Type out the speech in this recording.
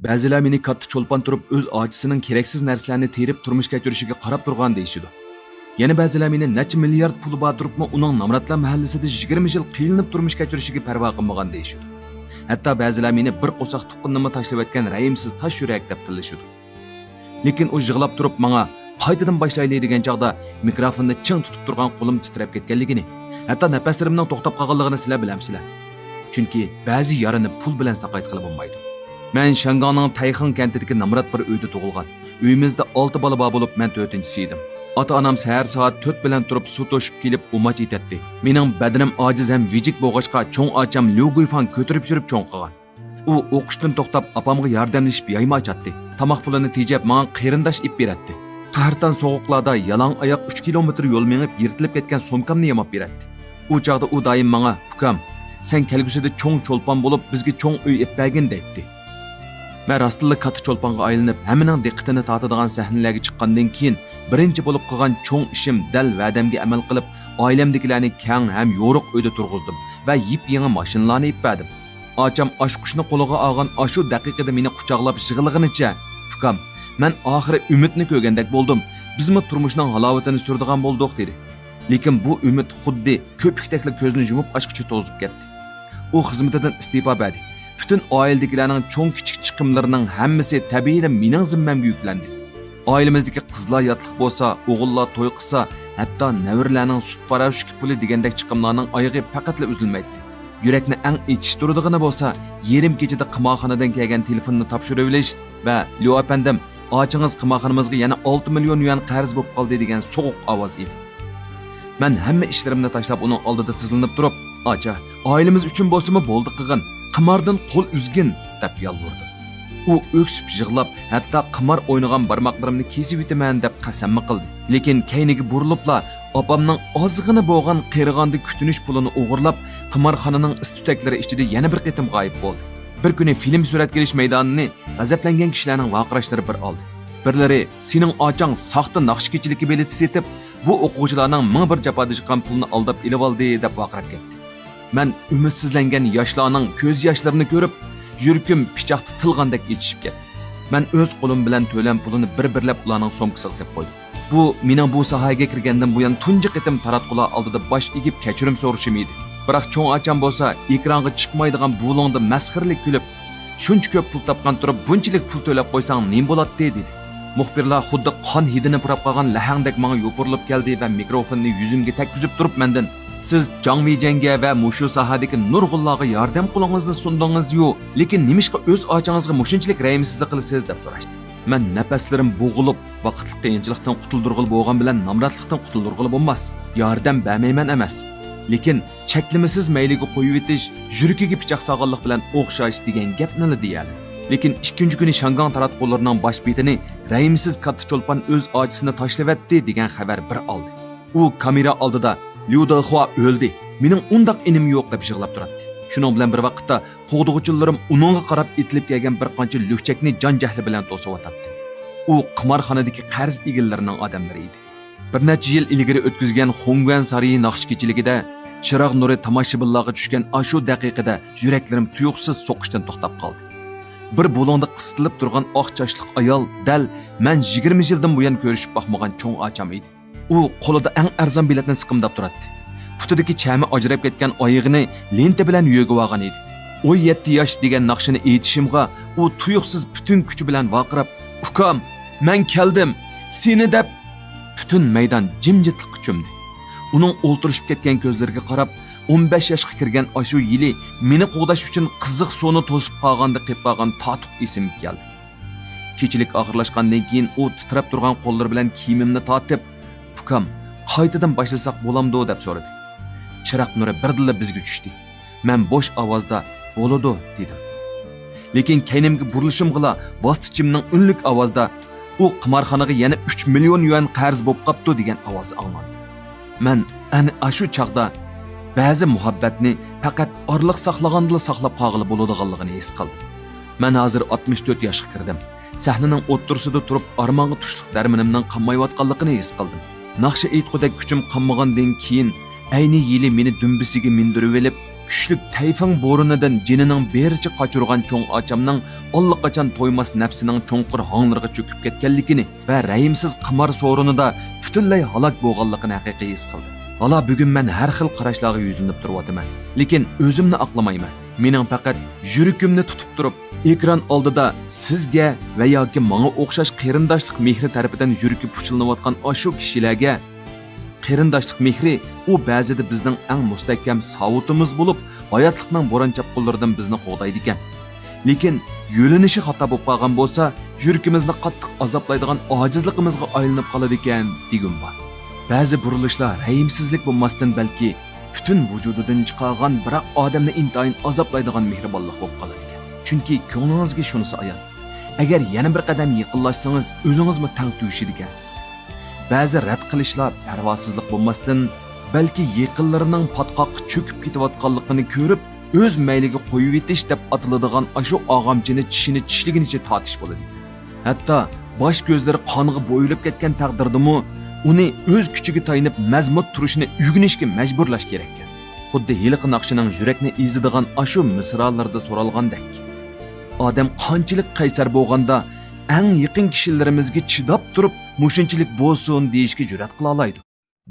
Ba'zilar meni katta cho'lpon turib o'z ochisining keraksiz narsalarni terib turmush kechirishiga qarab turgan deyishidi. Yana ba'zilar meni necha milliard puli bor turibmi uning Namratlar mahallasida 20 yil qiynalib turmush kechirishiga parvo qilmagan deyishidi. Hatto ba'zilar meni bir qo'saq tuqqinni tashlab o'tgan rayimsiz tosh yurak deb tilashidi. Lekin u yig'lab turib menga qaytadan boshlaylik degan chaqda mikrofonni ching tutib turgan qo'lim titrab ketganligini, hatto nafaslarimning to'xtab qolganligini sizlar bilamsizlar. Chunki ba'zi yarini pul bilan saqayt qilib bo'lmaydi. Men Shanganning Tayxin kentidagi Namrat bir uyda tug'ilgan. Uyimizda 6 bola bor bo'lib, men 4-inchisi edim. Ota-onam sahar soat 4 bilan turib suv to'shib kelib umoch etadi. Mening badanim ojiz ham vijik bo'g'achqa cho'ng ocham Lyuguyfan ko'tarib yurib cho'ng qilgan. U o'qishdan to'xtab opamga yordamlashib yayma ochadi. Tomoq pulini tejab menga qarindosh ib beradi. Qahrdan sovuqlarda yalang oyoq 3 kilometr yo'l menib yirtilib ketgan somkamni yamab beradi. U chaqda u doim menga "Ukam, sen kelgusida cho'ng cho'lpon bo'lib bizga cho'ng uy ib bergin" deydi. Men rastlı katta cho'lponga aylanib, hammaning diqqatini tortadigan sahnalarga chiqqandan keyin birinchi bo'lib qilgan cho'ng ishim dal va'damga amal qilib, oilamdagilarni keng ham yo'riq uyda turg'izdim va yip-yangi mashinalarni ib berdim. Ocham oshqushni qo'liga olgan shu daqiqada meni quchoqlab yig'ilganicha, "Ukam, men oxiri umidni ko'rgandek bo'ldim. Bizmi turmushning halovatini surdigan bo'ldik" dedi. Lekin bu umid xuddi ko'pikdekli ko'zni yumib ochqicha to'zib ketdi. U xizmatidan iste'fo berdi. Bütün oiladagilarning cho'ng kichik chiqimlarining hammasi tabiiydan mening zimmamga yuklandi. Oilamizdagi qizlar yotliq bo'lsa, o'g'illar to'y qilsa, hatto navirlarning sut parashki puli degandek chiqimlarning oyog'i faqatla uzilmaydi. Yurakni eng ichishtiradigan bo'lsa, yerim kechada qimoqxonadan kelgan telefonni topshirib olish va "Lyo apandim, ochingiz qimoqxonamizga yana 6 million yuan qarz bo'lib qoldi" degan so'q ovoz edi. Men hamma ishlarimni tashlab uning oldida tizilib turib, "Ocha, oilamiz uchun bo'lsa-mu bo'ldi qilgin. Qimardan qo'l uzgin" deb yalvardi. U o'ksib yig'lab, hatto qimar o'ynagan barmoqlarimni kesib o'taman deb qasammi qildi. Lekin kayniga burilibla opamning ozg'ini bo'lgan qirg'anda kutinish pulini o'g'irlab, qimarxonaning istutaklari ichida yana bir qitim g'oyib bo'ldi. Bir kuni film surat kelish maydonini g'azablangan kishilarning vaqirashlari bir oldi. Birlari "Sening ochang soxta naqshkechilikka bilet setib, bu o'quvchilarning ming bir jafoda chiqqan pulni aldab elib oldi" deb vaqirab ketdi. Men ümidsizlangan yoshlarning ko'z yoshlarini ko'rib, yurkim pichoqda tilgandek etishib ketdi. Men o'z qo'lim bilan to'lan pulini bir-birlab ularning so'mkasiga solib qo'ydim. Bu mening bu sohaga kirgandan buyon tunji qitim taratqular oldida bosh egib kechirim so'rashim edi. Biroq cho'ng ocham bo'lsa, ekranga chiqmaydigan bulongda masxirlik kulib, "Shuncha ko'p pul topgan turib, bunchalik pul to'lab qo'ysang nima bo'ladi?" dedi. Muxbirlar xuddi qon hidini purab qolgan lahangdek menga yo'pirilib keldi va mikrofonni yuzimga tekkizib turib mendan "Siz Jangmijanga va mushu sohadagi nurg'ullarga yordam qo'lingizni sundingiz-yu, lekin nimishqa o'z ochingizga mushunchalik rayimsizlik qilasiz" deb so'rashdi. Men nafaslarim bo'g'ilib, vaqtli qiyinchilikdan qutuldirg'il bo'lgan bilan namratlikdan qutuldirg'il bo'lmas. Yordam bermayman emas. Lekin cheklimisiz mayliga qo'yib etish, yuragiga pichoq solganlik bilan o'xshash degan gapni deyadi. Lekin ikkinchi kuni Shangang taratqullarining bosh betini rayimsiz katta cho'lpon o'z ochisini tashlavatdi degan xabar bir oldi. U kamera oldida "Liu Dehua o'ldi. Mening undaq inim yo'q" deb yig'lab turadi. Shuning bilan bir vaqtda qo'g'dug'uchilarim uningga qarab etilib kelgan bir qancha lukchakni jon jahli bilan to'sib o'tadi. U qimarxonadagi qarz egillarining odamlari edi. Bir necha yil ilgari o'tkazgan Xongguan sarayi naqshkechiligida chiroq nuri tomoshabinlarga tushgan shu daqiqada yuraklarim tuyuqsiz so'qishdan to'xtab qoldi. Bir bo'londa qisilib turgan oq chochliq ayol dal men 20 yildan buyon ko'rishib boqmagan cho'ng ocham edi. U qo'lida eng arzon biletni siqimdab turadi. Putidagi chami ajrab ketgan oyog'ini lenta bilan yugib olgan edi. 17 yosh degan naqshini aytishimga u tuyuqsiz butun kuchi bilan vaqirab, "Ukam, men keldim. Seni" deb butun maydon jimjitlikka cho'mdi. Uning o'ltirishib ketgan ko'zlariga qarab, 15 yoshga kirgan shu yili meni qo'g'dash uchun qiziq suvni to'sib qolganda qilib qolgan totuq esimga keldi. Kechilik oxirlashgandan keyin u titrab turgan qo'llari bilan kiyimimni tortib, "Ukam, qaytadan boshlasak bo'lamdi" deb so'radi. Chiroq nuri birdilla bizga tushdi. Men bo'sh ovozda "Bo'ladi" dedim. Lekin kaynimga burilishimg'ila vositchimning unlik ovozda "U qimarxonaga yana 3 million yuan qarz bo'lib qopti" degan ovoz anglandi. Men ana shu chaqda ba'zi muhabbatni faqat orliq saqlaganda saqlab qolg'ili bo'ladiganligini his qildim. Men hozir 64 yoshga kirdim. Sahnaning o'ttirsida turib armonga tushliq darminimning qammayotganligini his qildim. Naqsha aytqudek kuchim qammagandan keyin ayni yili meni dumbisiga mindirib olib, kuchlik tayfun bo'rinidan jinining bericha qochirgan cho'ng ochamning allaqachon to'ymas nafsining cho'nqir honglarga cho'kib ketganligini va rahimsiz qimor so'rinida butunlay halok bo'lganligini haqiqiy his qildi. Hala bugun men har xil qarashlarga yuzlanib turyotiman, lekin o'zimni aqlamayman. Mening faqat yuragimni tutib turib, ekran oldida sizga va yoki menga o'xshash qarindoshlik mehri tarafidan yuragi puchilnayotgan ashu kishilarga qarindoshlik mehri u ba'zida bizning eng mustahkam savutimiz bo'lib, hayotlikning bo'ron chapqinlaridan bizni qo'g'daydi ekan. Lekin yo'linishi xato bo'lib qolgan bo'lsa, yuragimizni qattiq azoblaydigan ojizligimizga aylanib qoladi ekan degun bor. Ba'zi burilishlar rahimsizlik bo'lmasdan balki butun vujudidan chiqargan biroq odamni intayin azoblaydigan mehribonlik bo'lib qoladi ekan. Chunki ko'nglingizga shunisi ayon. Agar yana bir qadam yaqinlashsangiz, o'zingizmi tang tuyishidi ekansiz. Ba'zi rad qilishlar parvosizlik bo'lmasdan balki yaqinlarining patqoqqa cho'kib ketayotganligini ko'rib, o'z mayliga qo'yib etish deb atiladigan ashu og'amchini tishini tishliginicha tortish bo'ladi. Hatto bosh ko'zlari qoniga bo'yilib ketgan taqdirdami uni o'z kuchiga tayinib mazmut turishini o'rganishga majburlash kerak ekan. Xuddi Hiliqi Naqshining yurakni ezadigan ashu misralarda so'ralgandek. Odam qanchalik qaysar bo'lganda eng yaqin kishilarimizga chidab turib, mushunchalik bo'lsin deyishga jur'at qila oladi.